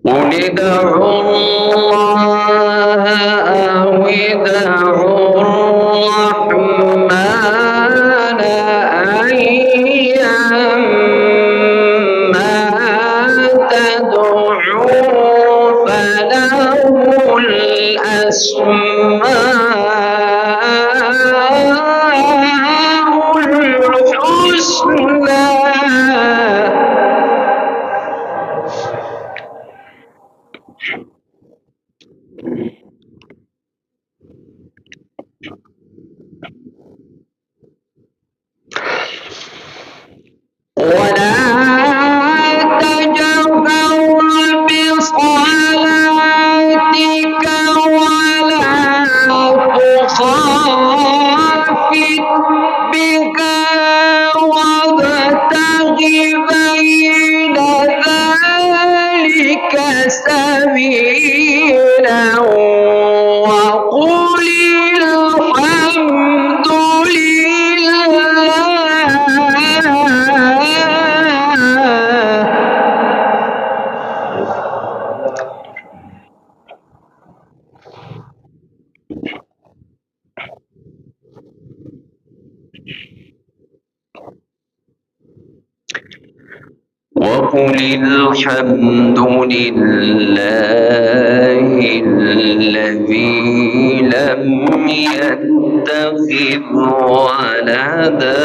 قل ادعوا الله أو ادعوا الرحمن أيما تدعوا فله الأسماء الحسنى. ولا تجهر بصلاتك ولا تخافت بها وابتغ بين ذلك سبيلا وقل الحمد لله. وقل الحمد لله الذي لم يتخذ ولدا